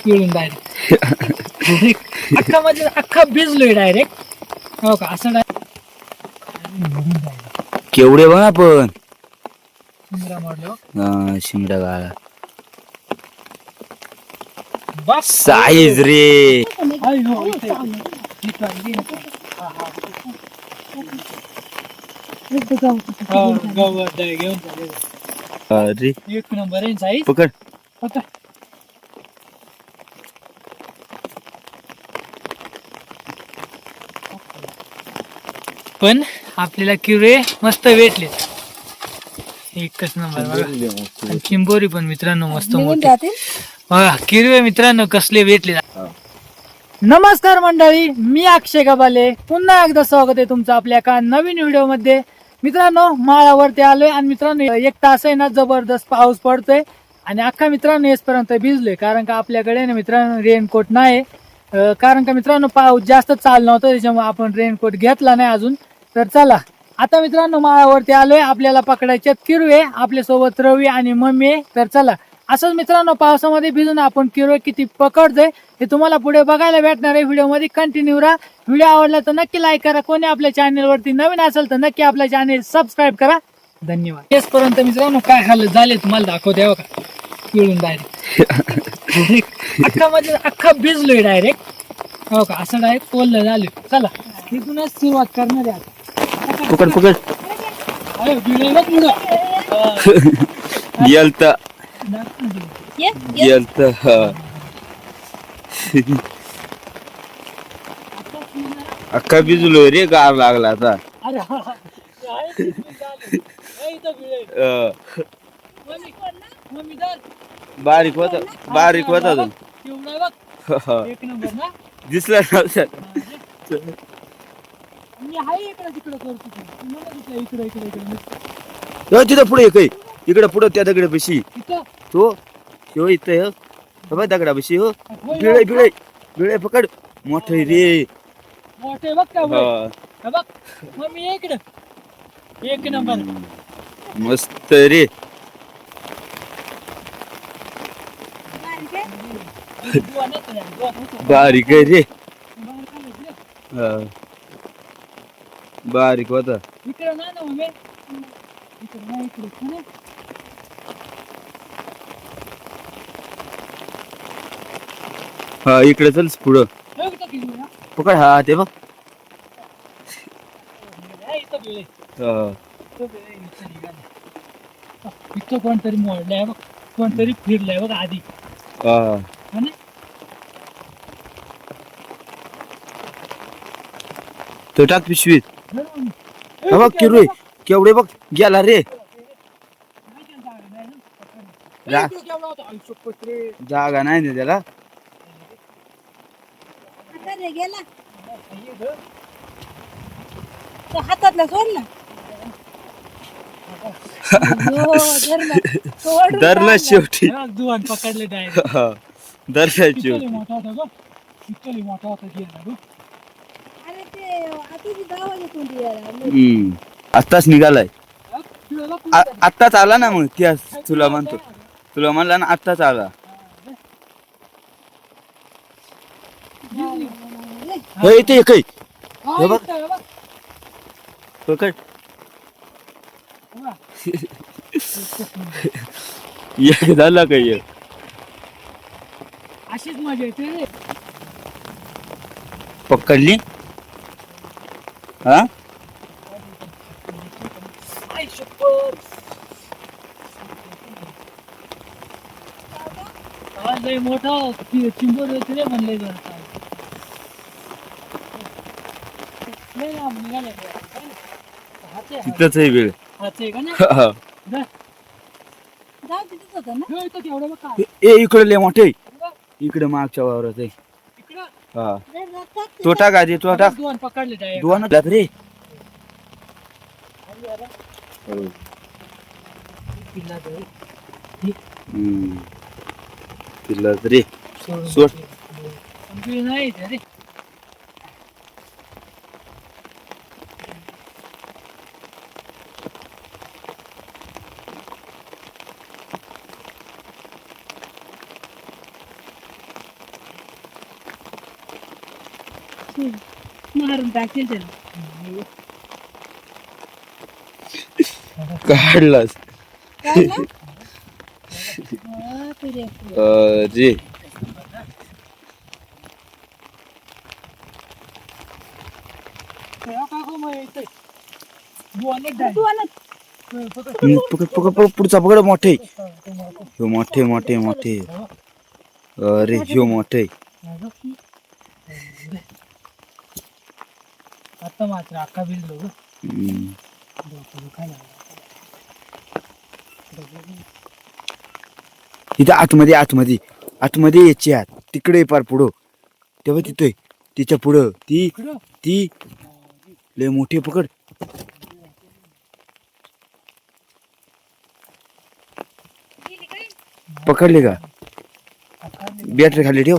पिळून डायरेक्ट अख्खा म्हणजे अख्खा भिजलोय डायरेक्ट. हो का असं केवढे बघा पण शिंगरा मारलो शिंगडा गाळा बस साईज रे. गवत घेऊन अरे एक नंबर आहे साईज. पकड. पण आपल्याला किरे मस्त भेटले. एकच नंबर बघा. आणि चिंबोरी पण मित्रांनो मस्त मोठे बघा. किरवे मित्रांनो कसले भेटले. नमस्कार मंडळी, मी अक्षय गबाले पुन्हा एकदा स्वागत आहे तुमचं आपल्या एका नवीन व्हिडिओ मध्ये. मित्रांनो माळावरती आलोय आणि मित्रांनो एक तास आहे ना जबरदस्त पाऊस पडतोय आणि अख्खा मित्रांनो येसपर्यंत भिजलोय. कारण का आपल्याकडे ना मित्रांनो रेनकोट नाही. कारण का मित्रांनो पाऊस जास्त चालू नव्हता त्याच्यामुळे आपण रेनकोट घेतला नाही अजून. तर चला आता मित्रांनो माळावरती आलोय. आपल्याला पकडायचे किरवे, आपल्यासोबत रवी आणि मम्मी आहे. तर चला असंच मित्रांनो पावसामध्ये भिजून आपण किरवे किती पकडतोय हे तुम्हाला पुढे बघायला भेटणार आहे. व्हिडिओ मध्ये कंटिन्यू राहा. व्हिडिओ आवडला तर नक्की लाईक करा. कोणी आपल्या चॅनलवरती नवीन असेल तर नक्की आपल्या चॅनल सबस्क्राईब करा. धन्यवाद. तेचपर्यंत मित्रांनो काय खाल्लं झाले तुम्हाला दाखवते बघा. पिळून डायरेक्ट अख्खा म्हणजे अख्खा भिजलोय डायरेक्ट. हो का असं डायरेक्ट पोललं झालं. चला इथूनच सुरुवात करणार आहे आता. पकड पकड. अरे भिजलोय बघ मुलं. गेलत गेलत. अख्खा भिजलोय रे. गार लागला आता. अरे हा, हा. आहे ते झालं. ए, इथं भिजलोय. मम्मी धर. बारीक होता अजून. एवढा बघ. एक नंबर ना. दिसला नव्हता. मी आहे इकडे तिकडे करतो तू. मला दिसलं इकडे इकडे इकडे. तिथं पुढे एक इकडे पुढे त्या दगडा बशी इथं तो हो इथं हो दगडा बशी हो. होय, बिळे बिळे बिळे पकड. मोठे रे. मोठे बघ का होय. हा. हे बघ मम्मी ये इकडे. एक नंबर. मस्त रे. बारीक आहे रे. हा. बारीक होता. इकडे ना ना मम्मी. इकडे ना इकडे ना. हा इकडे चल पुढं. हे कुठं गेली ना? पकड. हा ते बघ. हे इथं गेले. हा. इथं कोणतरी मोडलंय बघ. कोणतरी फिरलंय बघ आधी. हा. है ना? तो टाक पिशवीत. धर मम्मी. हा बघ किरवे केवढे बघ. गेला रे. जागा नाही ना त्याला. हातातला सोड ना. धरला शेवटी. दुवान पकडले डायरेक्ट. धरला पिस्तोली शेवटी. मोठा होता गं. पिस्तोली मोठा होता गेला गं. अरे ते आताची गावाला कोणती यायला आत्ताच निघालाय. पिळला पुढे. आत्ताच आला ना मग त्या तुला म्हणतो. तुला म्हणला ना आत्ताच आला. हे इथे एक आहे. हा, हे बघ. इथं, हे बघ. पकड. बघा. एक झाला काही. अशीच मजा येते रे. पकडली. हा आई शपथ. हा लय मोठा चिंबोर होते रे म्हणले जरा. लय लांब निघाले ते. हाते तिथंच आहे वेळ. हाते का ना. हा. धर. जाऊ तिथेच होतं ना. हे इथं केवढं बघ का. ए इकडे लय मोठे. इकडे मागच्या वावरात आहे. इकडं हा. जर रस्त्यात तो टाक आधी तो टाक. दोन पकडले डायरेक्ट. दोन रे. पिल्ला धर. तिला रे. सोड. पण पिल्ला नाही इथे रे. मारून टाकेल त्याला. काढलास काढला? बापरे. अरे तू आला. पकड पकड पकड पुढचा पकड मोठे ह्यो मोठे मोठे मोठे अरे ह्यो मोठे आता मात्र अख्खा भिजलो ग. हम्म. इथं आतमध्ये आतमध्ये आतमध्ये याची आत तिकडे पार पुढं तेव्हा तिथे तिच्या पुढं ती ती लय मोठी पकड पकडले का बॅटरी खाली ठेव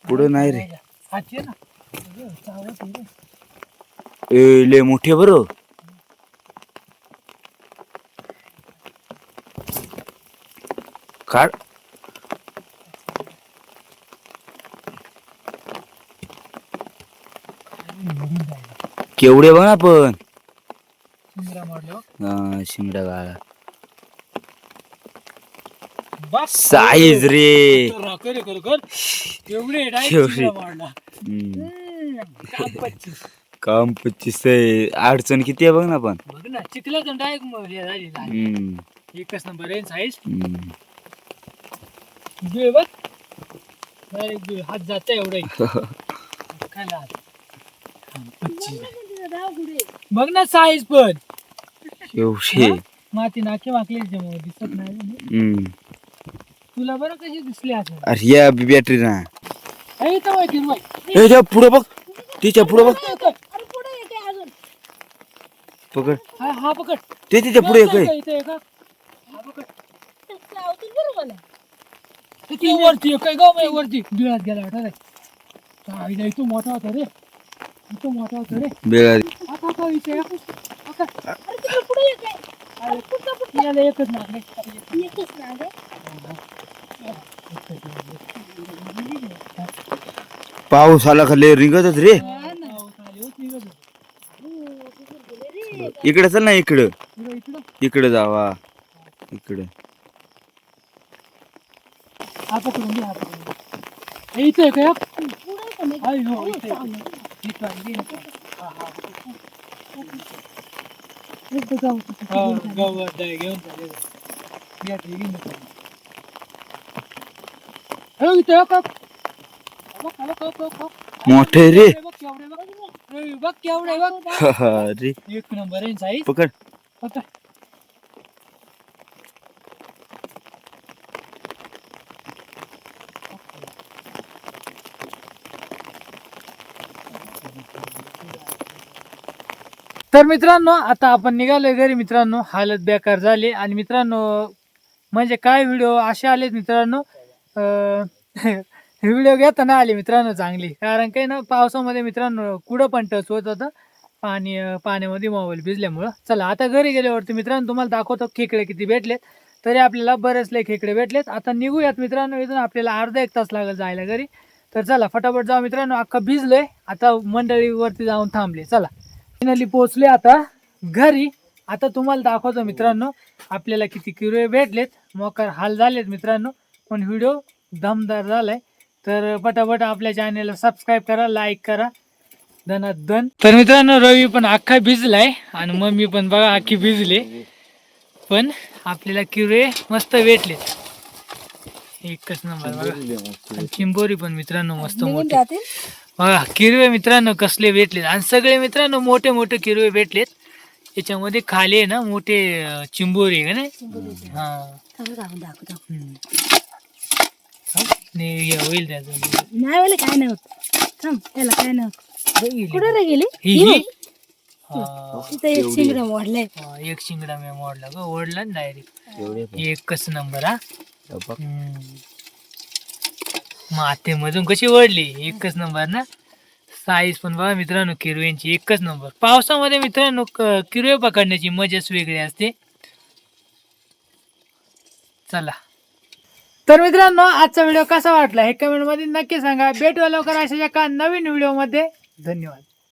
पुढं नाही रे हाची ना चावत आहे रे. ए लय मोठी आहे बरं काढ केवढे बघ आपण शिंगडा मारलो. शिंगडा गाळा बस साईज रे राखरे कर कर एवढे एवढे. शिंगडा मारला. हम्म. काम 25. काम 25 आहे अडचण किती आहे बघ ना पण बघ ना चिखला तर डायरेक्ट हे झाली हम्म. एकच नंबर आहे साईज. हम्म. घे बघ डायरेक्ट हात जाता एवढा काय लाज. 25. जाऊ पुढे. बघ ना साईज पण एवढे माती नाके वाकली त्याच्यामुळे दिसत नाही. हम्म. तुला बरं कशी दिसली असं अरे या बॅटरी ना इथं माहिती ए त्या पुढं बघ तिच्या पुढं बघ अरे पुढे ये काय अजून. पकड हा हा पकड ते तिच्या पुढे एक आहे. इथं एक हा पकड चावतील बरं मला. ती वरती एक आहे ग वरती बिळात गेला वाटत आहे. नाही तू मोठा होता रे तू मोठा होता रे बेगारी आता आता इथे अरे तिकडे पुढे ये काय. अरे पुढचा याला एकच मारले एकच ना ग. पाऊस आला खाली रिंगतच रे इकडे चल ना इकडं इकडे जावा इकडे हा पकडून घे हा पकडून इथे आहे का पुढे पण एक. आई हो इथे इथं आहे. हा हा एकदा जाऊ. गवत आहे घेऊन चालेल या ठेवी नको हे इथे का मोठे रे बघ केवढे बघ अरे एक नंबर आहे साईज पकड पकड. तर मित्रांनो आता आपण निघालोय घरी मित्रांनो. हालत बेकार झाली आणि मित्रांनो म्हणजे काय व्हिडिओ असे आलेत मित्रांनो व्हिडिओ घेताना आले मित्रांनो चांगली कारण काही ना पावसामध्ये मित्रांनो कुठं पण टच होत होतं पाण्यामध्ये मोबाईल भिजल्यामुळं. चला आता घरी गेल्यावरती मित्रांनो तुम्हाला दाखवतो खेकडे किती भेटलेत. तरी आपल्याला बरेच लय खेकडे भेटलेत. आता निघूयात मित्रांनो इथून आपल्याला अर्धा एक तास लागेल जायला घरी. तर चला फटाफट जाऊ मित्रांनो. अख्खा भिजलोय आता मंडळीवरती जाऊन थांबले. चला फायनली पोहोचले आता घरी. आता तुम्हाला दाखवतो मित्रांनो आपल्याला किती किलो भेटलेत. मोकार हाल झालेत मित्रांनो पण व्हिडिओ दमदार झालाय. तर पटापट आपल्या चॅनलला सबस्क्राईब करा लाईक करा धनाधन. तर मित्रांनो रवी पण अख्खा भिजलाय आणि मम्मी पण बघा अख्खी भिजले पण आपल्याला किरे मस्त भेटलेत एकच नंबर बघा. आणि चिंबोरी पण मित्रांनो मस्त निघून मोठे जातील. बघा किरवे मित्रांनो कसले भेटलेत आणि सगळे मित्रांनो मोठे मोठे किरवे भेटलेत. याच्यामध्ये खाली आहे ना मोठे चिंबोरी आहे का नाही. हा थांब राहून दाखवतो. नाही होईल त्याचं नाही वाले काय नाही होत. थांब त्याला काय नाही होत. बघितली. कुठे रे गेली. ही तिथे एक शिंगडा मोडलाय. एक शिंगडा मी मोडला ग ओढला डायरेक्ट एकच नंबर हा. मातेमधून कशी ओढली एकच नंबर ना. साईज पण बघा मित्रांनो किरव्यांची एकच नंबर. पावसामध्ये मित्रांनो किरवे पकडण्याची मजाच वेगळी असते. चला तर मित्रांनो आजचा व्हिडिओ कसा वाटला हे कमेंट मध्ये नक्की सांगा. भेटूया लवकर अशा एका नवीन व्हिडिओ मध्ये. धन्यवाद.